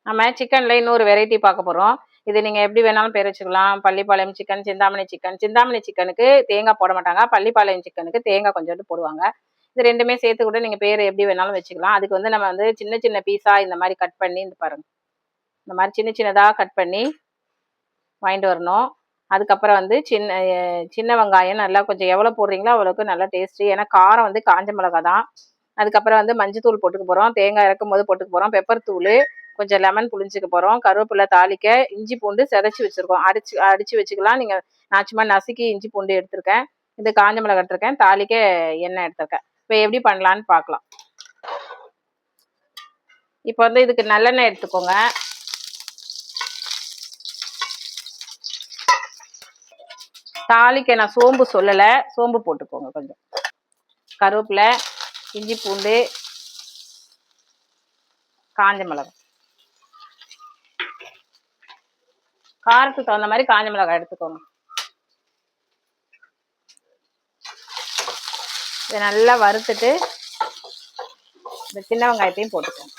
நம்ம சிக்கன்ல இன்னொரு வெரைட்டி பார்க்க போறோம். இது நீங்க எப்படி வேணாலும் பேர் வச்சுக்கலாம். Pallipalayam chicken, Chintamani chicken. சிந்தாமணி சிக்கனுக்கு தேங்காய் போட மாட்டாங்க. பள்ளிப்பாளையம் சிக்கனுக்கு தேங்காய் கொஞ்சோண்டு போடுவாங்க. இது 2மே சேர்த்து கூட நீங்க பேர் எப்படி வேணாலும் வச்சுக்கலாம். அதுக்கு வந்து நம்ம வந்து சின்ன சின்ன பீஸா இந்த மாதிரி கட் பண்ணி இந்த பாருங்க. இந்த மாதிரி சின்ன சின்னதா கட் பண்ணி வாங்கிட்டு வரணும். அதுக்கப்புறம் வந்து சின்ன வெங்காயம் நல்லா கொஞ்சம் எவ்வளோ போடுறீங்களோ அவ்வளோக்கு நல்லா டேஸ்ட்டு. ஏன்னா காரம் வந்து காஞ்ச மிளகா தான். அதுக்கப்புறம் வந்து மஞ்சத்தூள் போட்டுக்க போகிறோம். தேங்காய் இறக்கும் போது போட்டுக்க போகிறோம். பெப்பர் தூள், கொஞ்சம் லெமன் புளிஞ்சிக்க போகிறோம். கருவேப்பிலை தாளிக்க, இஞ்சி பூண்டு சிதைச்சி வச்சுருக்கோம். அடித்து வச்சுக்கலாம். நீங்கள் நான் சும்மா நசுக்கி இஞ்சி பூண்டு எடுத்திருக்கேன். இது காஞ்ச மிளகா எடுத்திருக்கேன். தாளிக்க எண்ணெய் எடுத்திருக்கேன். இப்போ எப்படி பண்ணலான்னு பார்க்கலாம். இப்போ வந்து இதுக்கு நல்லெண்ணெய் எடுத்துக்கோங்க. தாளிக்க நான் சோம்பு சொல்லலை, சோம்பு போட்டுக்கோங்க கொஞ்சம். கருவேப்பிலை, இஞ்சி பூண்டு, காஞ்ச மிளகாய், காரத்துக்கு தகுந்த மாதிரி காஞ்ச மிளகாய் எடுத்துக்கோங்க. இதை நல்லா வறுத்துட்டு இந்த சின்ன வெங்காயத்தையும் போட்டுக்கோங்க.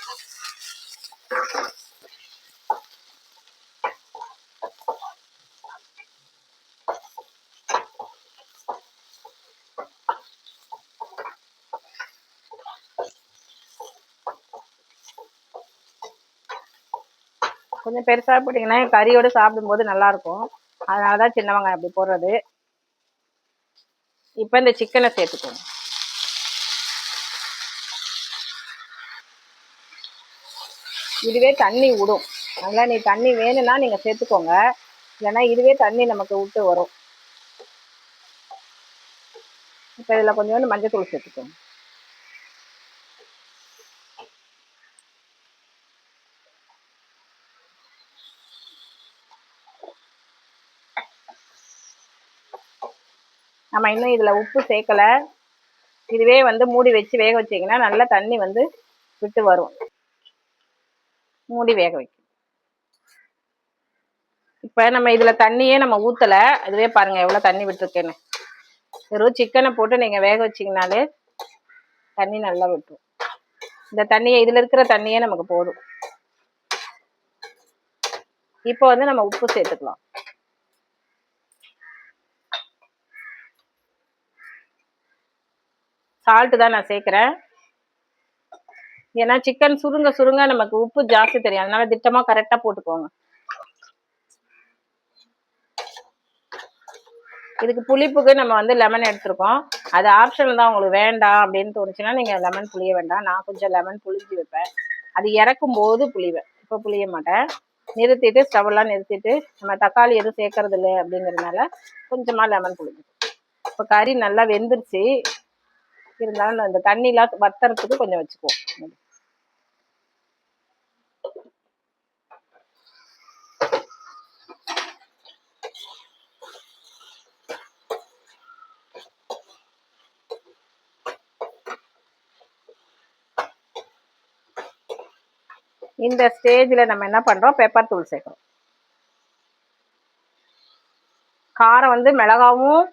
கொஞ்சம் பெருசாக போட்டிங்கன்னா கறியோடு சாப்பிடும்போது நல்லாயிருக்கும். அதனால தான் சின்ன வெங்காயம் அப்படி போடுறது. இப்போ இந்த சிக்கனை சேர்த்துக்கோங்க. இதுவே தண்ணி விடும். அதனால் நீ தண்ணி வேணும்னா நீங்கள் சேர்த்துக்கோங்க. இல்லைன்னா இதுவே தண்ணி நமக்கு விட்டு வரும். இப்போ இதில் கொஞ்சோண்டு மஞ்சத்தூள் சேர்த்துக்கோங்க. நம்ம இன்னும் இதில் உப்பு சேர்க்கலை. இதுவே வந்து மூடி வச்சு வேக வச்சிங்கன்னா நல்லா தண்ணி வந்து விட்டு வரும். மூடி வேக வைக்கும். இப்போ நம்ம இதில் தண்ணியே நம்ம ஊற்றலை. அதுவே பாருங்கள் எவ்வளோ தண்ணி விட்டுருக்கேன்னு. வெறும் சிக்கனை போட்டு நீங்கள் வேக வச்சிங்கனாலே தண்ணி நல்லா விட்டுரும். இந்த தண்ணியை இதில் இருக்கிற தண்ணியே நமக்கு போதும். இப்போ வந்து நம்ம உப்பு சேர்த்துக்கலாம். சால்ட்டு தான் நான் சேர்க்குறேன். ஏன்னா சிக்கன் சுருங்க சுருங்க நமக்கு உப்பு ஜாஸ்தி தெரியும். அதனால திட்டமாக கரெக்டாக போட்டுக்கோங்க. இதுக்கு புளிப்புக்கு நம்ம வந்து லெமன் எடுத்துருக்கோம். அது ஆப்ஷனல் தான். உங்களுக்கு வேண்டாம் அப்படின்னு தோணுச்சுன்னா நீங்கள் லெமன் புளிய வேண்டாம். நான் கொஞ்சம் லெமன் புளிஞ்சு வைப்பேன். அது இறக்கும் போது புளிவேன். இப்போ புளிய மாட்டேன். நிறுத்திட்டு ஸ்டவ்லாம் நிறுத்திட்டு நம்ம தக்காளி எதுவும் சேர்க்கறது இல்லை அப்படிங்கிறதுனால கொஞ்சமாக லெமன் புளிஞ்சு. இப்போ கறி நல்லா வெந்துருச்சு. இருந்தாலும் அந்த தண்ணிலாம் வத்துறதுக்கு கொஞ்சம் வச்சுக்குவோம். இந்த ஸ்டேஜில் நம்ம என்ன பண்ணுறோம், பெப்பர் தூள் சேர்க்குறோம். காரம் வந்து மிளகாவும்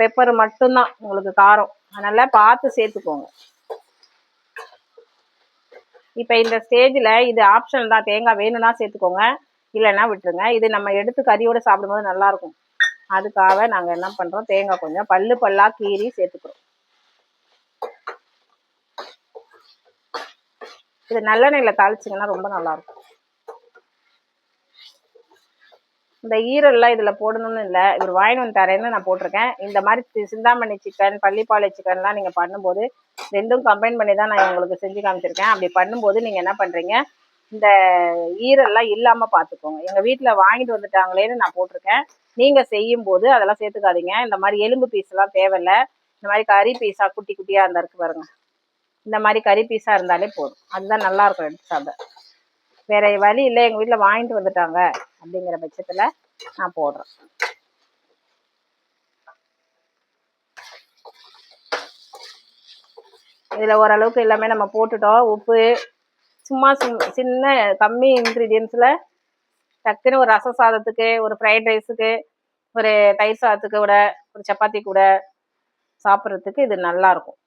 பெப்பர் மட்டும்தான் உங்களுக்கு காரம். அதனால் பார்த்து சேர்த்துக்கோங்க. இப்போ இந்த ஸ்டேஜில் இது ஆப்ஷன் தான். தேங்காய் வேணும்னா சேர்த்துக்கோங்க, இல்லைன்னா விட்டுருங்க. இது நம்ம எடுத்து கறியோடு சாப்பிடும்போது நல்லாயிருக்கும். அதுக்காக நாங்கள் என்ன பண்ணுறோம், தேங்காய் கொஞ்சம் பல்லாக கீறி சேர்த்துக்கிறோம். இது நல்லெண்ணெயில் தாளிச்சிங்கன்னா ரொம்ப நல்லாயிருக்கும். இந்த ஈரல்லாம் இதில் போடணும்னு இல்லை. இவர் வாங்கிட்டு வந்து தரேன்னு நான் போட்டிருக்கேன். இந்த மாதிரி சிந்தாமணி சிக்கன், பள்ளிப்பாளைய சிக்கன்லாம் நீங்கள் பண்ணும்போது 2ம் கம்பைன் பண்ணி தான் நான் உங்களுக்கு செஞ்சு காமிச்சிருக்கேன். அப்படி பண்ணும்போது நீங்கள் என்ன பண்ணுறீங்க, இந்த ஈரல்லாம் இல்லாமல் பார்த்துக்கோங்க. எங்கள் வீட்டில் வாங்கிட்டு வந்துட்டாங்களேன்னு நான் போட்டிருக்கேன். நீங்கள் செய்யும்போது அதெல்லாம் சேர்த்துக்காதீங்க. இந்த மாதிரி எலும்பு பீஸ்லாம் தேவையில்லை. இந்த மாதிரி கறி பீஸாக குட்டி குட்டியாக இருந்தா இருக்கு பாருங்க. இந்த மாதிரி கறி பீஸாக இருந்தாலே போதும். அதுதான் நல்லாயிருக்கும் எடுத்து சாப்பிட. வேற வழி இல்லை, எங்கள் வீட்டில் வாங்கிட்டு வந்துட்டாங்க அப்படிங்கிற பட்சத்தில் நான் போடுறேன். இதில் ஓரளவுக்கு எல்லாமே நம்ம போட்டுட்டோம். உப்பு சும்மா சின்ன கம்மி இன்க்ரீடியன்ஸில் டக்குன்னு ஒரு ரச சாதத்துக்கு, ஒரு ஃப்ரைட் ரைஸுக்கு, ஒரு தயிர் சாதத்துக்கு கூட, ஒரு சப்பாத்தி கூட சாப்பிட்றதுக்கு இது நல்லாயிருக்கும்.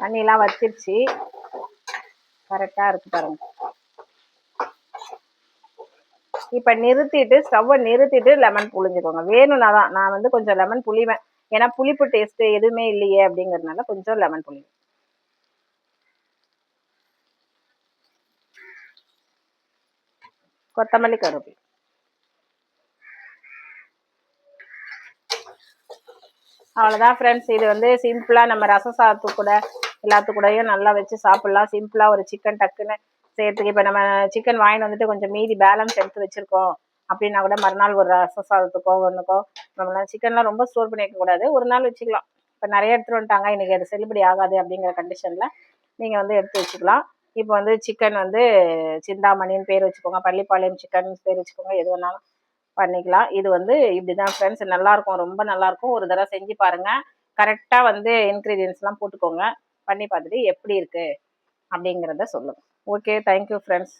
தண்ணியெலாம் வத்திருச்சு, கரெக்டாக இருக்குது பாருங்க. இப்போ நிறுத்திட்டு ஸ்டவ்வை நிறுத்திட்டு லெமன் புழிஞ்சுக்கோங்க. வேணும்னா தான் நான் வந்து கொஞ்சம் லெமன் புளிவேன், ஏன்னா புளிப்பு டேஸ்ட்டு எதுவுமே இல்லையே அப்படிங்கிறதுனால கொஞ்சம் லெமன் புளிவேன். கொத்தமல்லி கருவேப்பிலை. அவ்வளோதான் ஃப்ரெண்ட்ஸ். இது வந்து சிம்பிளாக நம்ம ரசம் சாதத்து கூட எல்லாத்து கூடயும் நல்லா வச்சு சாப்பிட்லாம். சிம்பிளாக ஒரு சிக்கன் டக்குன்னு செய்யறதுக்கு. இப்போ நம்ம சிக்கன் வாங்கிட்டு வந்துட்டு கொஞ்சம் மீதி பேலன்ஸ் எடுத்து வச்சுருக்கோம் அப்படின்னா கூட மறுநாள் ஒரு ரசம் சாதத்துக்கோ ஒன்றுக்கோ நம்மளாம் சிக்கன்லாம் ரொம்ப ஸ்டோர் பண்ணி வைக்கக்கூடாது, ஒரு நாள் வச்சுக்கலாம். இப்போ நிறைய எடுத்துகிட்டு வந்துட்டாங்க, இன்றைக்கி அது செல்லுபடி ஆகாது அப்படிங்கிற கண்டிஷனில் நீங்கள் வந்து எடுத்து வச்சுக்கலாம். இப்போ வந்து சிக்கன் வந்து சிந்தாமணின்னு பேர் வச்சுக்கோங்க, பள்ளிப்பாளையம் சிக்கன் பேர் வச்சுக்கோங்க, எது வேணாலும் பண்ணிக்கலாம். இது வந்து இப்படிதான் ஃப்ரெண்ட்ஸ், நல்லாயிருக்கும், ரொம்ப நல்லாயிருக்கும். ஒரு தடவை செஞ்சு பாருங்கள். கரெக்டாக வந்து இன்க்ரீடியன்ஸ்லாம் போட்டுக்கோங்க. பண்ணி பார்த்துட்டு எப்படி இருக்குது அப்படிங்கிறத சொல்லுங்கள். Okay, thank you friends.